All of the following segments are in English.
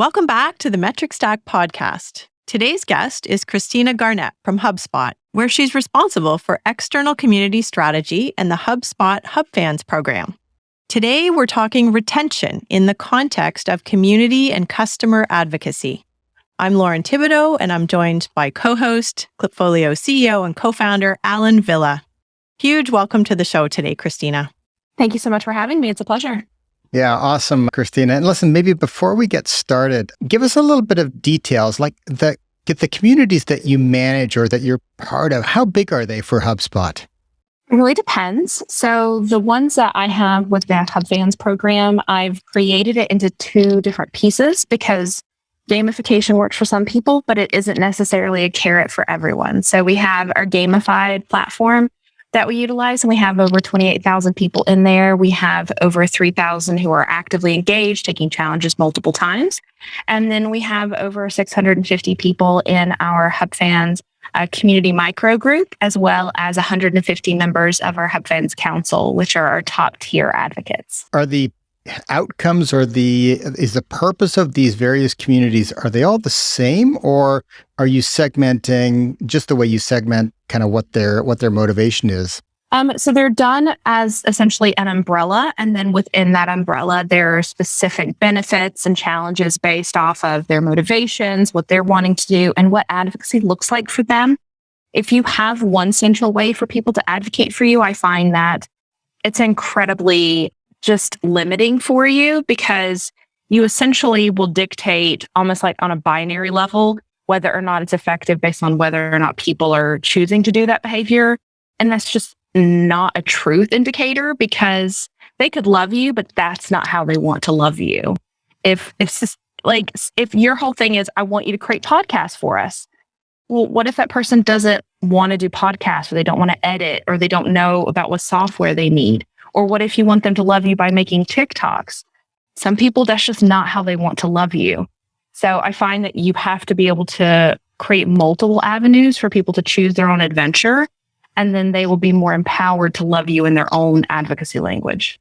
Welcome back to the Metric Stack podcast. Today's guest is Christina Garnett from HubSpot, where she's responsible for external community strategy and the HubSpot HubFans program. Today, we're talking retention in the context of community and customer advocacy. I'm Lauren Thibodeau, and I'm joined by co-host, Klipfolio CEO and co-founder, Allan Villa. Huge welcome to the show today, Christina. Thank you so much for having me. It's a pleasure. Yeah, awesome, Christina. And listen, maybe before we get started, give us a little bit of details, like the communities that you manage or that you're part of. How big are they for HubSpot? It really depends. So the ones that I have with the HubFans program, I've created it into two different pieces because gamification works for some people, but it isn't necessarily a carrot for everyone. So we have our gamified platform that we utilize, and we have over 28,000 people in there. We have over 3,000 who are actively engaged, taking challenges multiple times. And then we have over 650 people in our HubFans community micro group, as well as 150 members of our HubFans Council, which are our top tier advocates. Are the outcomes or is the purpose of these various communities, are they all the same, or are you segmenting just the way you segment kind of what their motivation is? So they're done as essentially an umbrella. And then within that umbrella, there are specific benefits and challenges based off of their motivations, what they're wanting to do, and what advocacy looks like for them. If you have one central way for people to advocate for you, I find that it's incredibly just limiting for you because you essentially will dictate almost like on a binary level whether or not it's effective based on whether or not people are choosing to do that behavior. And that's just not a truth indicator because they could love you, but that's not how they want to love you. If your whole thing is, I want you to create podcasts for us. Well, what if that person doesn't want to do podcasts, or they don't want to edit, or they don't know about what software they need? Or what if you want them to love you by making TikToks? Some people, that's just not how they want to love you. So I find that you have to be able to create multiple avenues for people to choose their own adventure, and then they will be more empowered to love you in their own advocacy language.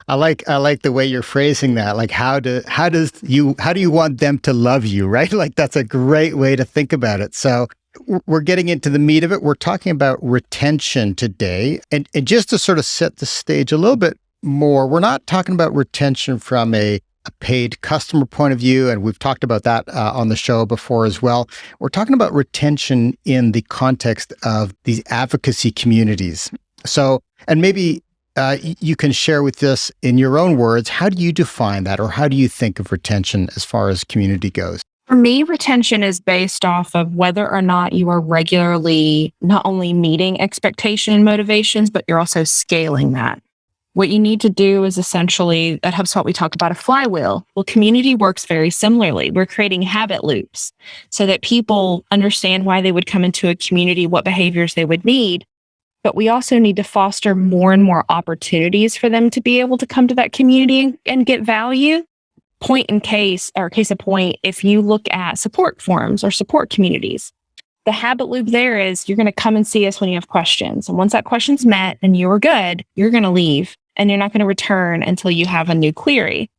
I like the way you're phrasing that. Like, how do you want them to love you, right? Like, that's a great way to think about it. So we're getting into the meat of it. We're talking about retention today. And just to sort of set the stage a little bit more, we're not talking about retention from a paid customer point of view. And we've talked about that on the show before as well. We're talking about retention in the context of these advocacy communities. So, and maybe you can share with us in your own words, how do you define that, or how do you think of retention as far as community goes? For me, retention is based off of whether or not you are regularly not only meeting expectation and motivations, but you're also scaling that. What you need to do is essentially, at HubSpot, we talk about a flywheel. Well, community works very similarly. We're creating habit loops so that people understand why they would come into a community, what behaviors they would need. But we also need to foster more and more opportunities for them to be able to come to that community and get value. Case in point, if you look at support forums or support communities, the habit loop there is you're going to come and see us when you have questions. And once that question's met and you are good, you're going to leave and you're not going to return until you have a new query.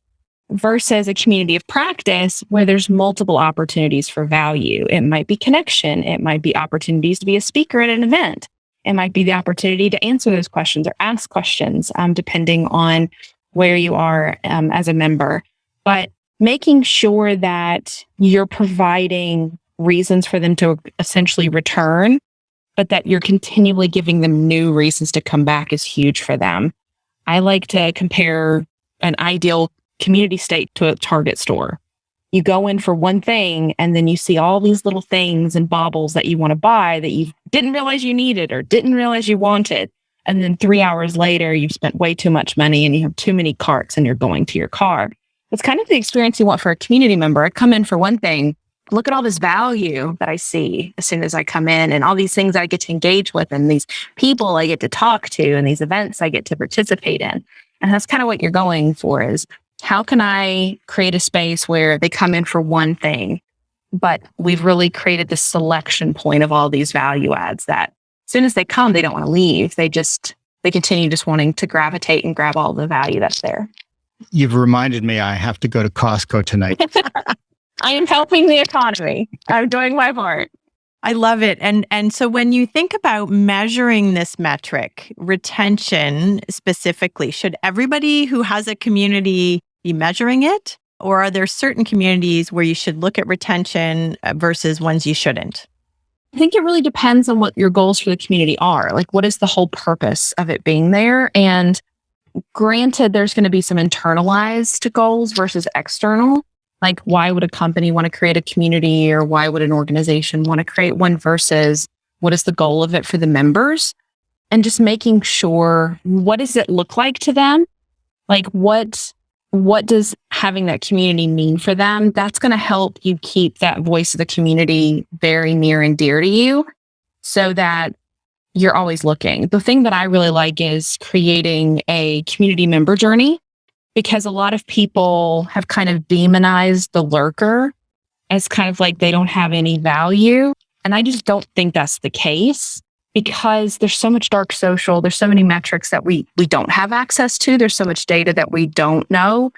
Versus a community of practice where there's multiple opportunities for value. It might be connection. It might be opportunities to be a speaker at an event. It might be the opportunity to answer those questions or ask questions, depending on where you are as a member. But making sure that you're providing reasons for them to essentially return, but that you're continually giving them new reasons to come back is huge for them. I like to compare an ideal community state to a Target store. You go in for one thing, and then you see all these little things and baubles that you want to buy that you didn't realize you needed or didn't realize you wanted. And then 3 hours later, you've spent way too much money and you have too many carts and you're going to your car. It's kind of the experience you want for a community member. I come in for one thing, look at all this value that I see as soon as I come in and all these things I get to engage with and these people I get to talk to and these events I get to participate in. And that's kind of what you're going for is, how can I create a space where they come in for one thing, but we've really created this selection point of all these value adds that as soon as they come, they don't want to leave. They continue just wanting to gravitate and grab all the value that's there. You've reminded me I have to go to Costco tonight. I am helping the economy. I'm doing my part. I love it. And so when you think about measuring this metric, retention specifically, should everybody who has a community be measuring it? Or are there certain communities where you should look at retention versus ones you shouldn't? I think it really depends on what your goals for the community are. Like, what is the whole purpose of it being there? And granted, there's going to be some internalized goals versus external. Like, why would a company want to create a community, or why would an organization want to create one versus what is the goal of it for the members? And just making sure, what does it look like to them? Like, what does having that community mean for them? That's going to help you keep that voice of the community very near and dear to you, so that you're always looking. The thing that I really like is creating a community member journey, because a lot of people have kind of demonized the lurker as kind of like they don't have any value. And I just don't think that's the case, because there's so much dark social. There's so many metrics that we don't have access to. There's so much data that we don't know,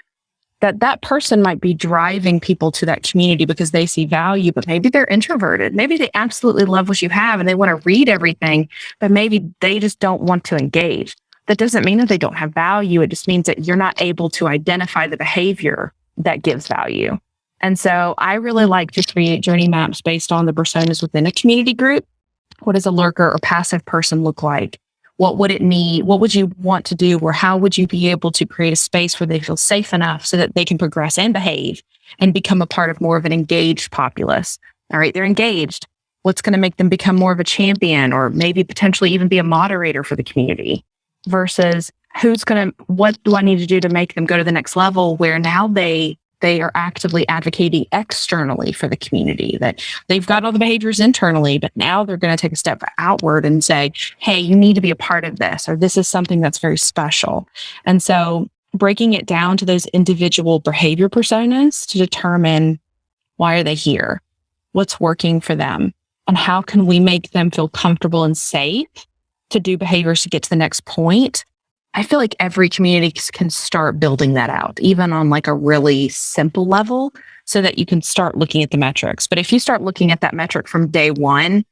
that person might be driving people to that community because they see value, but maybe they're introverted. Maybe they absolutely love what you have and they want to read everything, but maybe they just don't want to engage. That doesn't mean that they don't have value. It just means that you're not able to identify the behavior that gives value. And so I really like to create journey maps based on the personas within a community group. What does a lurker or passive person look like? What would it need? What would you want to do? Or how would you be able to create a space where they feel safe enough so that they can progress and behave and become a part of more of an engaged populace? All right, they're engaged. What's going to make them become more of a champion, or maybe potentially even be a moderator for the community? Versus what do I need to do to make them go to the next level, where now they are actively advocating externally for the community, that they've got all the behaviors internally, but now they're going to take a step outward and say, hey, you need to be a part of this, or this is something that's very special. And so breaking it down to those individual behavior personas to determine, why are they here? What's working for them? And how can we make them feel comfortable and safe to do behaviors to get to the next point? I feel like every community can start building that out, even on like a really simple level, so that you can start looking at the metrics. But if you start looking at that metric from day one,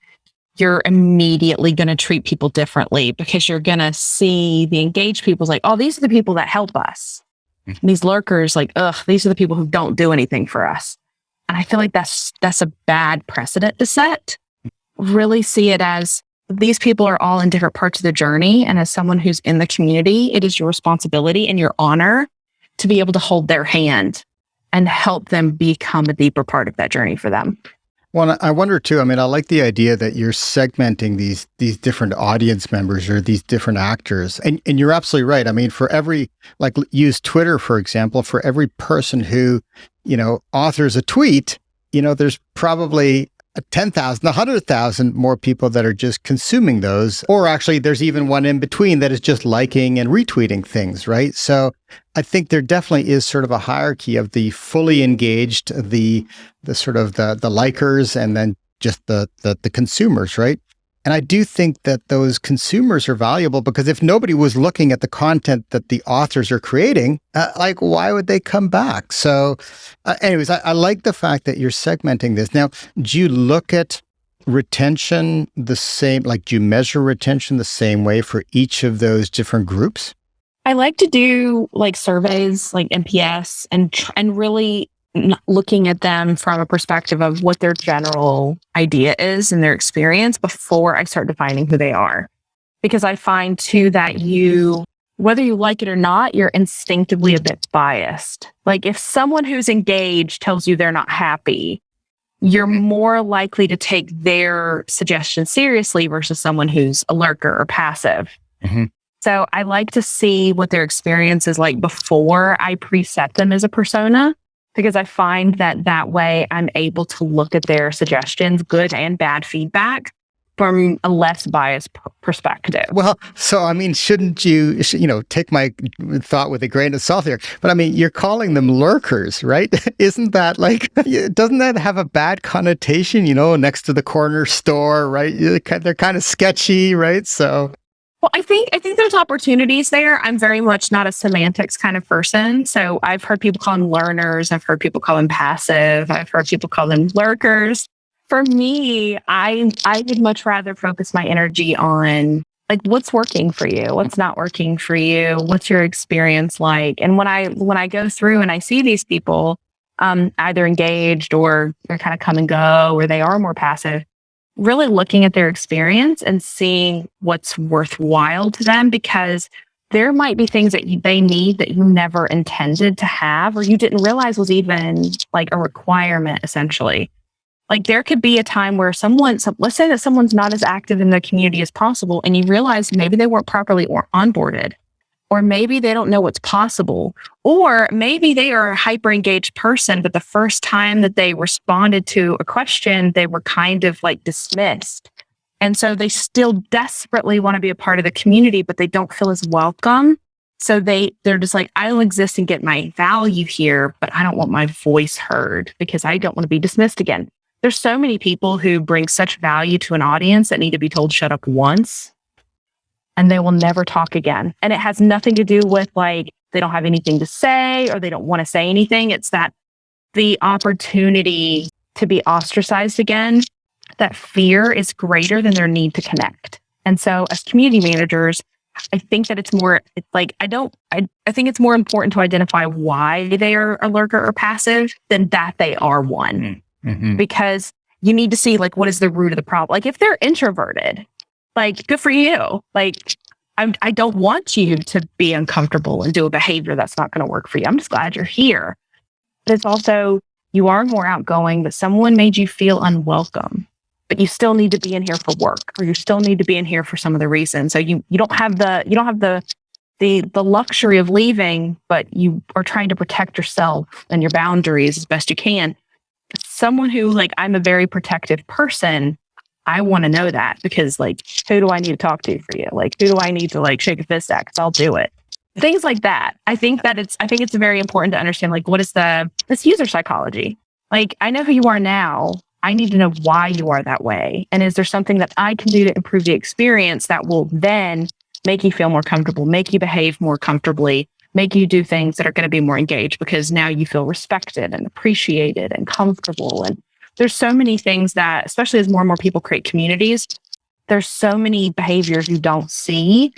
you're immediately going to treat people differently, because you're going to see the engaged people like, oh, these are the people that help us. And these lurkers, like, these are the people who don't do anything for us. And I feel like that's a bad precedent to set. Really see it as, these people are all in different parts of the journey. And as someone who's in the community, it is your responsibility and your honor to be able to hold their hand and help them become a deeper part of that journey for them. Well, I wonder too, I mean, I like the idea that you're segmenting these different audience members or these different actors. And you're absolutely right. I mean, for every, like, use Twitter, for example, for every person who, authors a tweet, there's probably 10,000, 100,000 more people that are just consuming those. Or actually, there's even one in between that is just liking and retweeting things, right? So I think there definitely is sort of a hierarchy of the fully engaged, the sort of the likers, and then just the consumers, right? And I do think that those consumers are valuable, because if nobody was looking at the content that the authors are creating, why would they come back? So anyways, I like the fact that you're segmenting this. Now, do you look at retention the same, do you measure retention the same way for each of those different groups? I like to do surveys like NPS and really looking at them from a perspective of what their general idea is and their experience before I start defining who they are. Because I find too that whether you like it or not, you're instinctively a bit biased. Like, if someone who's engaged tells you they're not happy, you're more likely to take their suggestion seriously versus someone who's a lurker or passive. Mm-hmm. So I like to see what their experience is like before I preset them as a persona, because I find that way I'm able to look at their suggestions, good and bad feedback, from a less biased perspective. Well, so I mean, shouldn't you, take my thought with a grain of salt here? But I mean, you're calling them lurkers, right? Isn't that doesn't that have a bad connotation, next to the corner store, right? They're kind of sketchy, right? So Well, I think there's opportunities there. I'm very much not a semantics kind of person. So I've heard people call them learners. I've heard people call them passive. I've heard people call them lurkers. For me, I would much rather focus my energy on like what's working for you, what's not working for you, what's your experience like. And when I go through and I see these people either engaged or they're kind of come and go, or they are more passive, really looking at their experience and seeing what's worthwhile to them, because there might be things that they need that you never intended to have, or you didn't realize was even like a requirement, essentially. Like there could be a time where let's say that someone's not as active in the community as possible, and you realize maybe they weren't properly onboarded, or maybe they don't know what's possible, or maybe they are a hyper engaged person, but the first time that they responded to a question, they were kind of like dismissed. And so they still desperately want to be a part of the community, but they don't feel as welcome. So they're just like, I'll exist and get my value here, but I don't want my voice heard because I don't want to be dismissed again. There's so many people who bring such value to an audience that need to be told shut up once, and they will never talk again. And it has nothing to do with like, they don't have anything to say or they don't want to say anything. It's that the opportunity to be ostracized again, that fear is greater than their need to connect. And so as community managers, I think that it's like, I think it's more important to identify why they are a lurker or passive than that they are one. Mm-hmm. Because you need to see like, what is the root of the problem? Like if they're introverted, like, good for you. Like, I don't want you to be uncomfortable and do a behavior that's not going to work for you. I'm just glad you're here. But it's also, you are more outgoing, but someone made you feel unwelcome, but you still need to be in here for work, or you still need to be in here for some other reason. So you don't have the luxury of leaving, but you are trying to protect yourself and your boundaries as best you can. Someone who like, I'm a very protective person, I want to know that, because like, who do I need to talk to for you? Like, who do I need to like shake a fist at? Because I'll do it. Things like that. I think it's very important to understand like, what is this user psychology? Like, I know who you are now. I need to know why you are that way. And is there something that I can do to improve the experience that will then make you feel more comfortable, make you behave more comfortably, make you do things that are going to be more engaged, because now you feel respected and appreciated and comfortable. And there's so many things that, especially as more and more people create communities, there's so many behaviors you don't see,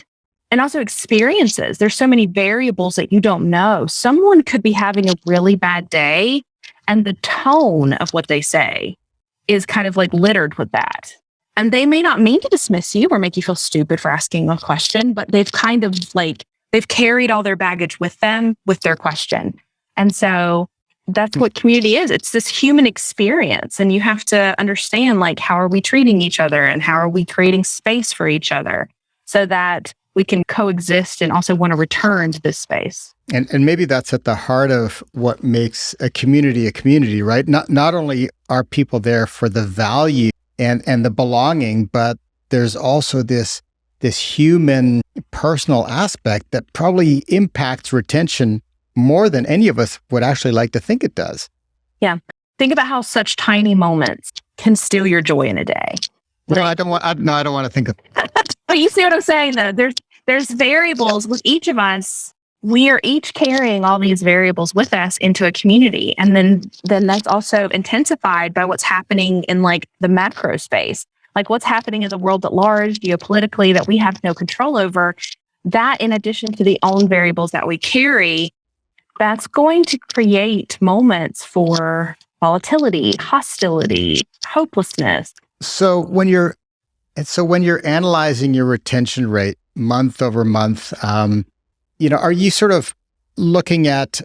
and also experiences. There's so many variables that you don't know. Someone could be having a really bad day, and the tone of what they say is kind of like littered with that. And they may not mean to dismiss you or make you feel stupid for asking a question, but they've kind of like, they've carried all their baggage with them with their question. And so that's what community is. It's this human experience. And you have to understand, like, how are we treating each other and how are we creating space for each other so that we can coexist and also want to return to this space. And maybe that's at the heart of what makes a community, right? Not only are people there for the value and the belonging, but there's also this human personal aspect that probably impacts retention more than any of us would actually like to think it does. Yeah. Think about how such tiny moments can steal your joy in a day. No, I don't want to think of. But you see what I'm saying, though? There's variables with each of us. We are each carrying all these variables with us into a community. And then that's also intensified by what's happening in like the macro space, like what's happening in the world at large, geopolitically, that we have no control over. That, in addition to the own variables that we carry, that's going to create moments for volatility, hostility, hopelessness. So when you're analyzing your retention rate month over month, are you sort of looking at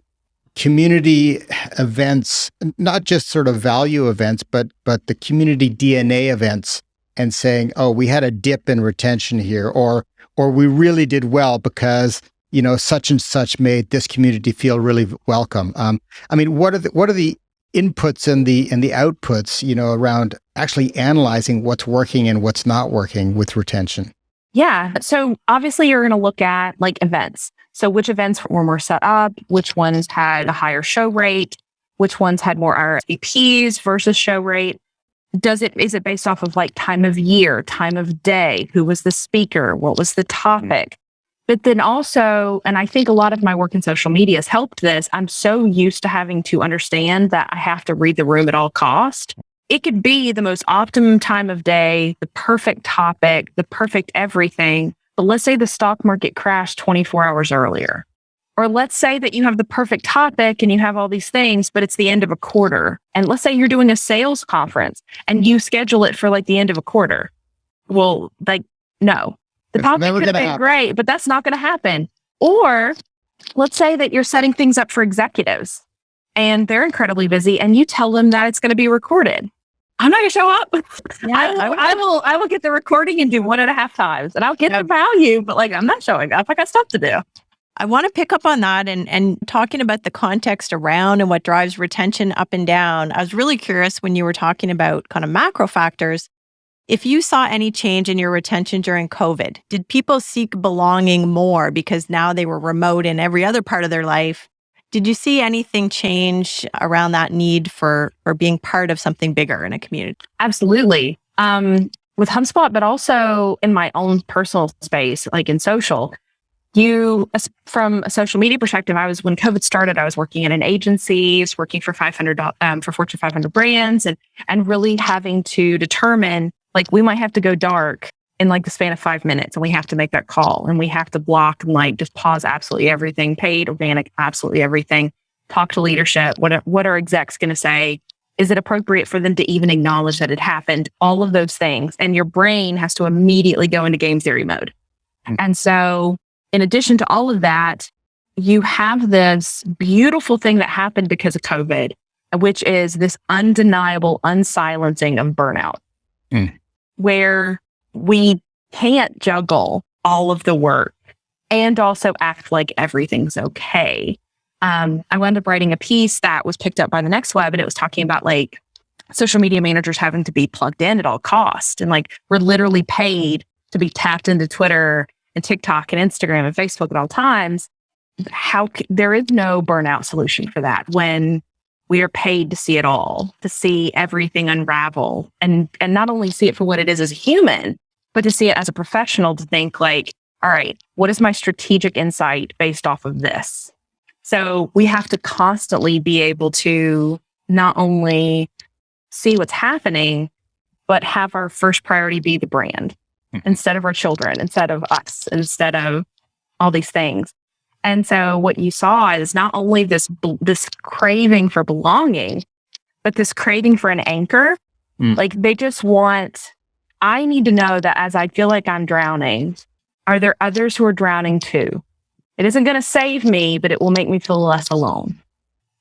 community events, not just sort of value events, but the community DNA events, and saying, oh, we had a dip in retention here, or we really did well because such and such made this community feel really welcome. What are the inputs and the outputs, around actually analyzing what's working and what's not working with retention? Yeah. So obviously you're going to look at like events. So which events were more set up, which ones had a higher show rate, which ones had more RSVPs versus show rate. Is it based off of like time of year, time of day, who was the speaker, what was the topic? But then also, and I think a lot of my work in social media has helped this, I'm so used to having to understand that I have to read the room at all cost. It could be the most optimum time of day, the perfect topic, the perfect everything. But let's say the stock market crashed 24 hours earlier. Or let's say that you have the perfect topic and you have all these things, but it's the end of a quarter. And let's say you're doing a sales conference and you schedule it for like the end of a quarter. Well, like, no, the topic could have been great, but that's not going to happen. Or let's say that you're setting things up for executives and they're incredibly busy and you tell them that it's going to be recorded. I'm not going to show up. Yeah, I will get the recording and do 1.5 times and I'll get the value, but like, I'm not showing up. I got stuff to do. I want to pick up on that and talking about the context around and what drives retention up and down. I was really curious when you were talking about kind of macro factors. If you saw any change in your retention during COVID, did people seek belonging more because now they were remote in every other part of their life? Did you see anything change around that need for being part of something bigger in a community? Absolutely. With HubSpot, but also in my own personal space, like in social. From a social media perspective, when COVID started, I was working in an agency, working for for Fortune 500 brands and really having to determine, like, we might have to go dark in like the span of 5 minutes and we have to make that call and we have to block and like just pause absolutely everything, paid, organic, absolutely everything, talk to leadership. What are execs going to say? Is it appropriate for them to even acknowledge that it happened? All of those things. And your brain has to immediately go into game theory mode. And so in addition to all of that, you have this beautiful thing that happened because of COVID, which is this undeniable unsilencing of burnout, where we can't juggle all of the work and also act like everything's okay. I wound up writing a piece that was picked up by the Next Web, and it was talking about like social media managers having to be plugged in at all costs. And like, we're literally paid to be tapped into Twitter and TikTok and Instagram and Facebook at all times. There is no burnout solution for that when we are paid to see it all, to see everything unravel and not only see it for what it is as a human, but to see it as a professional, to think like, all right, what is my strategic insight based off of this? So we have to constantly be able to not only see what's happening, but have our first priority be the brand instead of our children, instead of us, instead of all these things. And so what you saw is not only this craving for belonging, but this craving for an anchor. Like, they just want, I need to know that as I feel like I'm drowning, are there others who are drowning too? It isn't going to save me, but it will make me feel less alone.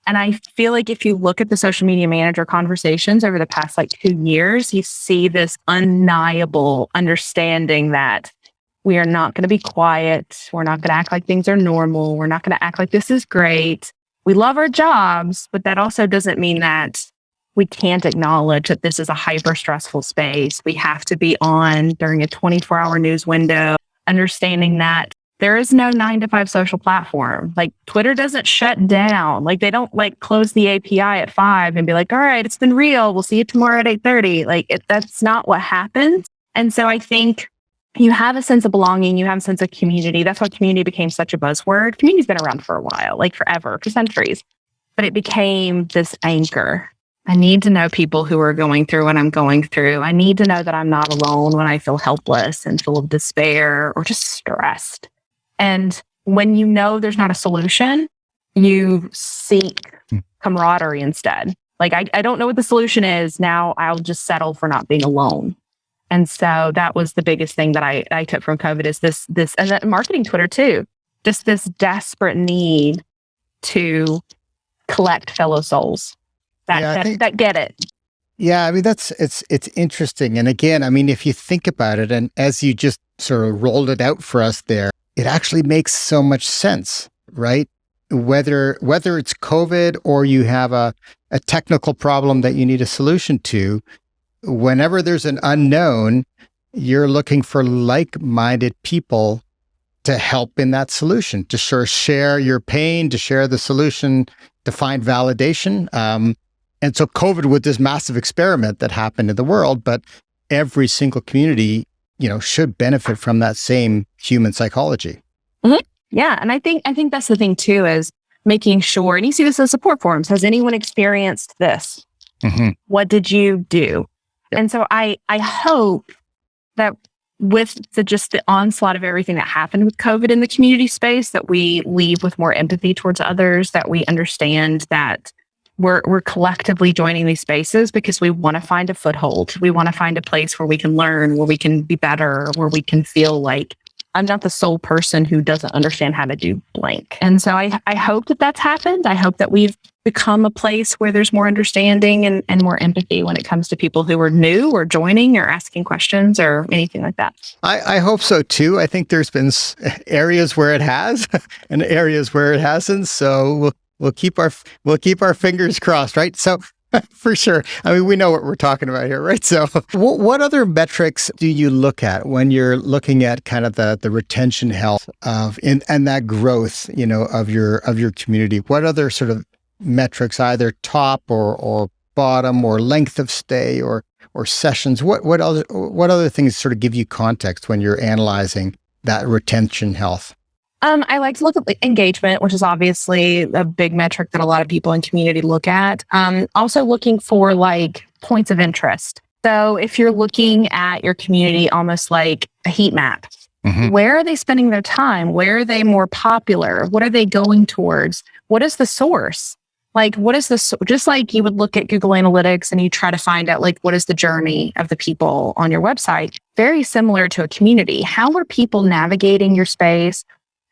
And I feel like if you look at the social media manager conversations over the past like 2 years, you see this undeniable understanding that we are not going to be quiet. We're not going to act like things are normal. We're not going to act like this is great. We love our jobs, but that also doesn't mean that we can't acknowledge that this is a hyper stressful space. We have to be on during a 24-hour news window, understanding that there is no 9-to-5 social platform. Like, Twitter doesn't shut down. Like, they don't like close the API at 5 and be like, all right, it's been real. We'll see you tomorrow at 8:30. Like, that's not what happens. And so I think you have a sense of belonging. You have a sense of community. That's why community became such a buzzword. Community's been around for a while, like forever, for centuries. But it became this anchor. I need to know people who are going through what I'm going through. I need to know that I'm not alone when I feel helpless and full of despair or just stressed. And when you know there's not a solution, you seek camaraderie instead. Like, I don't know what the solution is. Now I'll just settle for not being alone. And so that was the biggest thing that I took from COVID is this, and that marketing Twitter too, just this desperate need to collect fellow souls that get it. Yeah, I mean, it's interesting. And again, I mean, if you think about it, and as you just sort of rolled it out for us there, it actually makes so much sense, right? Whether it's COVID or you have a technical problem that you need a solution to, whenever there's an unknown, you're looking for like-minded people to help in that solution, to share your pain, to share the solution, to find validation. And so COVID was this massive experiment that happened in the world, but every single community, should benefit from that same human psychology. Mm-hmm. Yeah. And I think that's the thing too, is making sure, and you see this in support forums, has anyone experienced this? Mm-hmm. What did you do? Yep. And so I hope that with the onslaught of everything that happened with COVID in the community space, that we leave with more empathy towards others, that we understand that we're collectively joining these spaces because we want to find a foothold. We want to find a place where we can learn, where we can be better, where we can feel like I'm not the sole person who doesn't understand how to do blank. And so I hope that that's happened. I hope that we've become a place where there's more understanding and more empathy when it comes to people who are new or joining or asking questions or anything like that. I hope so too. I think there's been areas where it has and areas where it hasn't. So we'll keep our fingers crossed, right? So for sure. I mean, we know what we're talking about here, right? So what other metrics do you look at when you're looking at kind of the retention health and that growth, of your community? What other sort of metrics, either top or bottom or length of stay or sessions? What other things sort of give you context when you're analyzing that retention health? I like to look at engagement, which is obviously a big metric that a lot of people in community look at. Also looking for points of interest. So if you're looking at your community almost like a heat map, mm-hmm. Where are they spending their time? Where are they more popular? What are they going towards? What is the source? Just like you would look at Google Analytics and you try to find out what is the journey of the people on your website, very similar to a community. How are people navigating your space?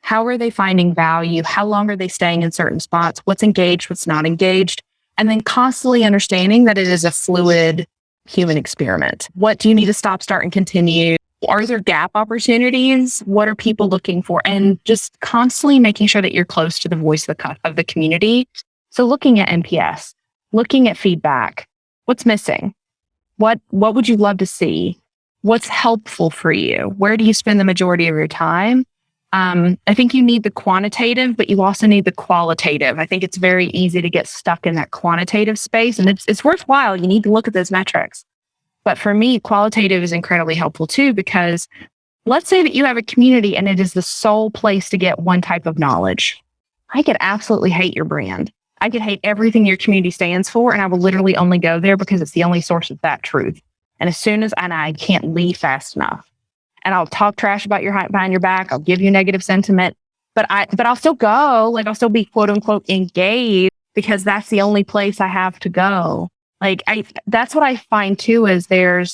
How are they finding value? How long are they staying in certain spots? What's engaged? What's not engaged? And then constantly understanding that it is a fluid human experiment. What do you need to stop, start, and continue? Are there gap opportunities? What are people looking for? And just constantly making sure that you're close to the voice of the community. So looking at NPS, looking at feedback, what's missing? What would you love to see? What's helpful for you? Where do you spend the majority of your time? I think you need the quantitative, but you also need the qualitative. I think it's very easy to get stuck in that quantitative space, and it's worthwhile. You need to look at those metrics. But for me, qualitative is incredibly helpful too, because let's say that you have a community and it is the sole place to get one type of knowledge. I could absolutely hate your brand. I could hate everything your community stands for, and I will literally only go there because it's the only source of that truth. And I can't leave fast enough. And I'll talk trash about behind your back. I'll give you negative sentiment, but I'll still go. I'll still be quote unquote engaged because that's the only place I have to go. That's what I find too, is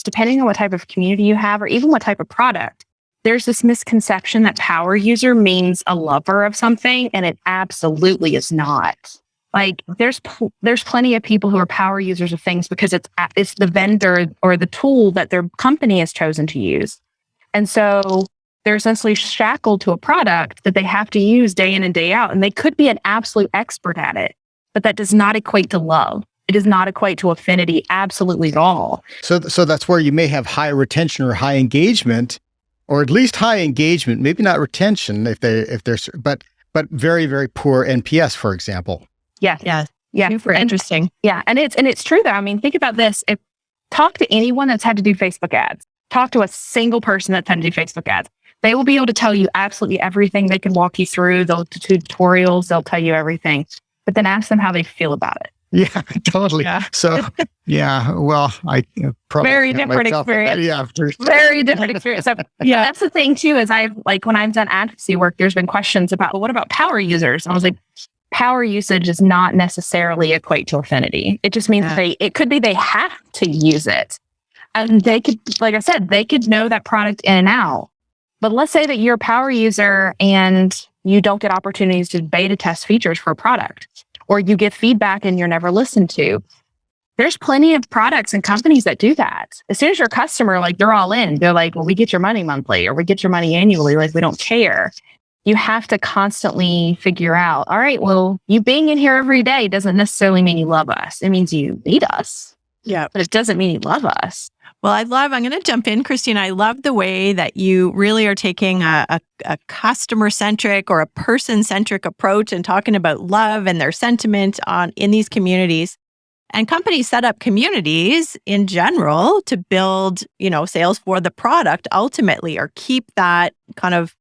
depending on what type of community you have or even what type of product, there's this misconception that power user means a lover of something, and it absolutely is not. There's plenty of people who are power users of things because it's the vendor or the tool that their company has chosen to use. And so they're essentially shackled to a product that they have to use day in and day out. And they could be an absolute expert at it, but that does not equate to love. It does not equate to affinity absolutely at all. So that's where you may have high retention or high engagement, or at least high engagement, maybe not retention but very, very poor NPS, for example. Yeah. Super interesting. Yeah. And it's true though. I mean, think about this. Talk to anyone that's had to do Facebook ads. Talk to a single person that's had to do Facebook ads. They will be able to tell you absolutely everything. They can walk you through the tutorials. They'll tell you everything. But then ask them how they feel about it. Yeah, totally. Yeah. So, well, I probably very different experience. Very different experience. So, that's the thing too. Is when I've done advocacy work, there's been questions about, well, what about power users? And I was like, power usage does not necessarily equate to affinity. It just means it could be they have to use it. And they could, like I said, they could know that product in and out. But let's say that you're a power user and you don't get opportunities to beta test features for a product, or you get feedback and you're never listened to. There's plenty of products and companies that do that. As soon as you're a customer, they're all in. They're like, well, we get your money monthly, or we get your money annually. We don't care. You have to constantly figure out, all right, well, you being in here every day doesn't necessarily mean you love us. It means you need us. Yeah. But it doesn't mean you love us. Well, I'm going to jump in, Christina. I love the way that you really are taking a customer-centric or a person-centric approach and talking about love and their sentiment in these communities. And companies set up communities in general to build, sales for the product ultimately, or keep that kind of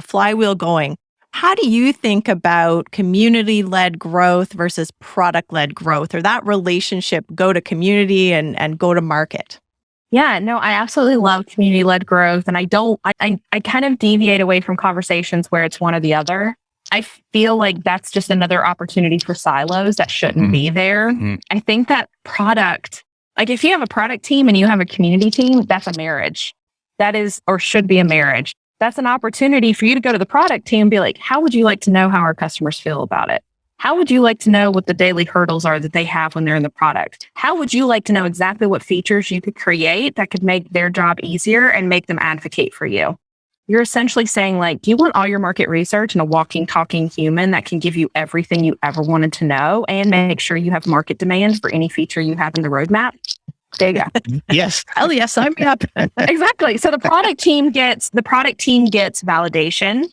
flywheel going. How do you think about community-led growth versus product-led growth, or that relationship go to community and go to market? Yeah, no, I absolutely love community-led growth. And I kind of deviate away from conversations where it's one or the other. I feel like that's just another opportunity for silos that shouldn't be there. I think that product, like if you have a product team and you have a community team, that's a marriage. That is, or should be a marriage. That's an opportunity for you to go to the product team and be like, how would you like to know how our customers feel about it? How would you like to know what the daily hurdles are that they have when they're in the product? How would you like to know exactly what features you could create that could make their job easier and make them advocate for you? You're essentially saying, like, do you want all your market research and a walking, talking human that can give you everything you ever wanted to know and make sure you have market demand for any feature you have in the roadmap? There you go. Yes. Hell yes, sign me up. Exactly. So the product team gets validation.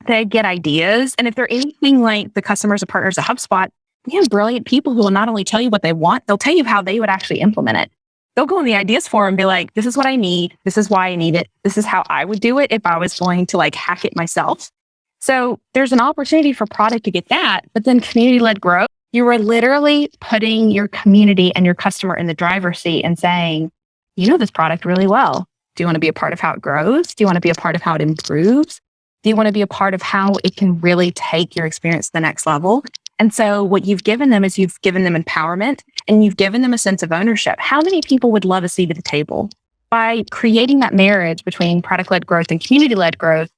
They get ideas. And if they're anything like the customers or partners at HubSpot, we have brilliant people who will not only tell you what they want, they'll tell you how they would actually implement it. They'll go in the ideas forum and be like, this is what I need. This is why I need it. This is how I would do it if I was going to hack it myself. So there's an opportunity for product to get that, but then community-led growth, you are literally putting your community and your customer in the driver's seat and saying, you know this product really well. Do you want to be a part of how it grows? Do you want to be a part of how it improves? Do you want to be a part of how it can really take your experience to the next level? And so what you've given them is you've given them empowerment and you've given them a sense of ownership. How many people would love a seat at the table? By creating that marriage between product-led growth and community-led growth,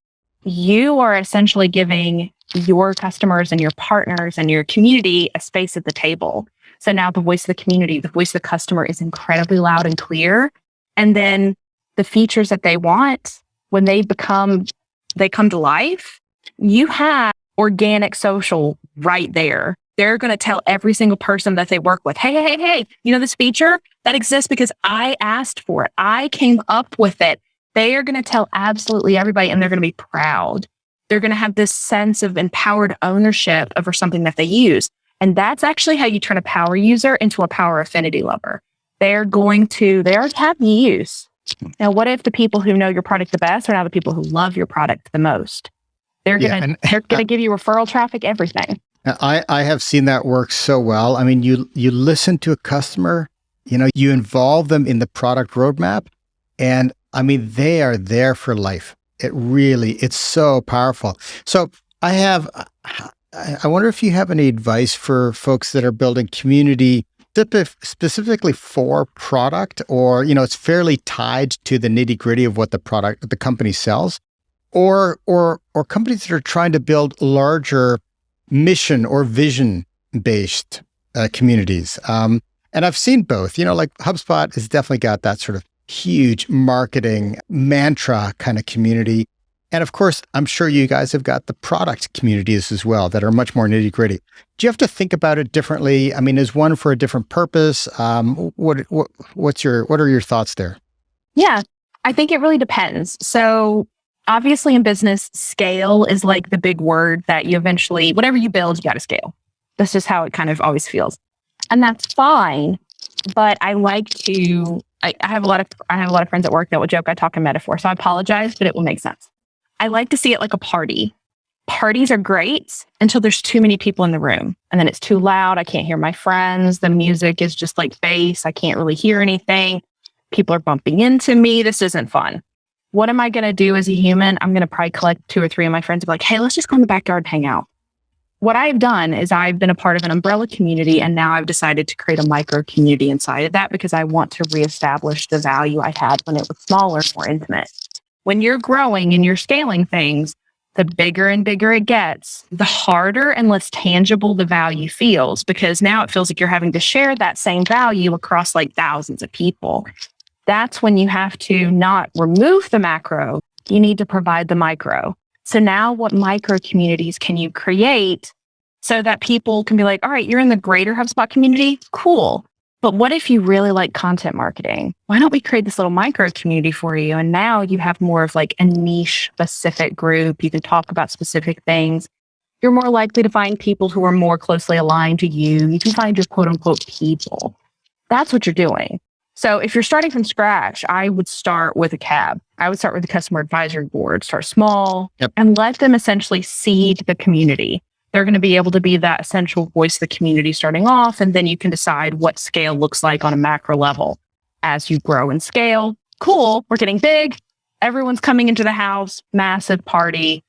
you are essentially giving your customers and your partners and your community a space at the table. So now the voice of the community, the voice of the customer is incredibly loud and clear. And then the features that they want, when they come to life, you have organic social right there. They're going to tell every single person that they work with, hey, you know this feature that exists because I asked for it. I came up with it. They are going to tell absolutely everybody, and they're going to be proud. They're going to have this sense of empowered ownership over something that they use. And that's actually how you turn a power user into a power affinity lover. They already have the use. Now, what if the people who know your product the best are now the people who love your product the most? They're going to give you referral traffic, everything. I have seen that work so well. I mean, you listen to a customer, you involve them in the product roadmap, and I mean, they are there for life. It's so powerful. So I wonder if you have any advice for folks that are building community specifically for product, or, it's fairly tied to the nitty gritty of what the company sells, or companies that are trying to build larger mission or vision based communities. And I've seen both, like HubSpot has definitely got that sort of huge marketing mantra kind of community. And of course, I'm sure you guys have got the product communities as well that are much more nitty gritty. Do you have to think about it differently? I mean, is one for a different purpose? What are your thoughts there? Yeah, I think it really depends. So obviously in business, scale is like the big word that you eventually, whatever you build, you got to scale. That's just how it kind of always feels. And that's fine. But I have a lot of friends at work that will joke I talk in metaphor. So I apologize, but it will make sense. I like to see it like a party. Parties are great until there's too many people in the room. And then it's too loud. I can't hear my friends. The music is just like bass. I can't really hear anything. People are bumping into me. This isn't fun. What am I going to do as a human? I'm going to probably collect 2 or 3 of my friends and be like, hey, let's just go in the backyard and hang out. What I've done is I've been a part of an umbrella community, and now I've decided to create a micro community inside of that because I want to reestablish the value I had when it was smaller, more intimate. When you're growing and you're scaling things, the bigger and bigger it gets, the harder and less tangible the value feels, because now it feels like you're having to share that same value across like thousands of people. That's when you have to not remove the macro, you need to provide the micro. So now what micro communities can you create so that people can be like, all right, you're in the greater HubSpot community? Cool. But what if you really like content marketing? Why don't we create this little micro community for you? And now you have more of like a niche specific group. You can talk about specific things. you're more likely to find people who are more closely aligned to you. You can find your quote unquote people. That's what you're doing. So if you're starting from scratch, I would start with a CAB. I would start with the customer advisory board, start small, and let them essentially seed the community. They're going to be able to be that essential voice of the community starting off, and then you can decide what scale looks like on a macro level. As you grow and scale, cool, we're getting big. Everyone's coming into the house, massive party.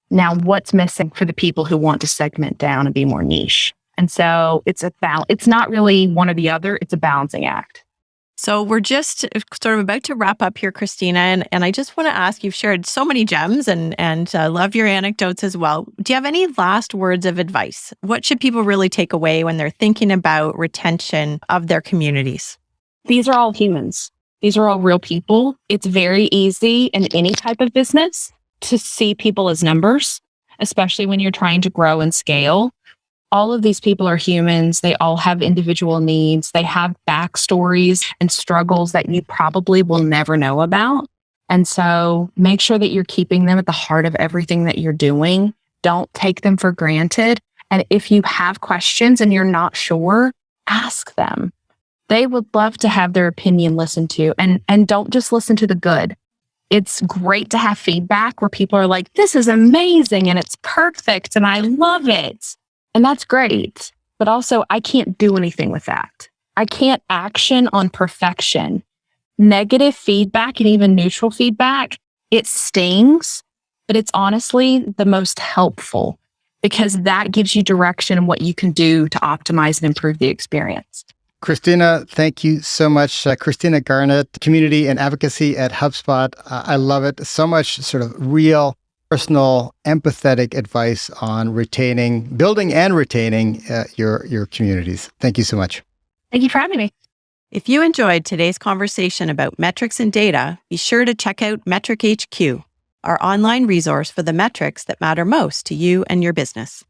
Now what's missing for the people who want to segment down and be more niche? And so it's not really one or the other, it's a balancing act. So we're just sort of about to wrap up here, Christina, and I just want to ask, you've shared so many gems and love your anecdotes as well. Do you have any last words of advice? What should people really take away when they're thinking about retention of their communities? These are all humans. These are all real people. It's very easy in any type of business to see people as numbers, especially when you're trying to grow and scale. All of these people are humans. They all have individual needs. They have backstories and struggles that you probably will never know about. And so make sure that you're keeping them at the heart of everything that you're doing. Don't take them for granted. And if you have questions and you're not sure, ask them. They would love to have their opinion listened to. And don't just listen to the good. It's great to have feedback where people are like, this is amazing and it's perfect and I love it. And that's great. But also, I can't do anything with that. I can't action on perfection. Negative feedback and even neutral feedback, it stings, but it's honestly the most helpful because that gives you direction on what you can do to optimize and improve the experience. Christina, thank you so much. Christina Garnett, Community and Advocacy at HubSpot. I love it. So much sort of real, personal, empathetic advice on building and retaining your communities. Thank you so much. Thank you for having me. If you enjoyed today's conversation about metrics and data, be sure to check out Metric HQ, our online resource for the metrics that matter most to you and your business.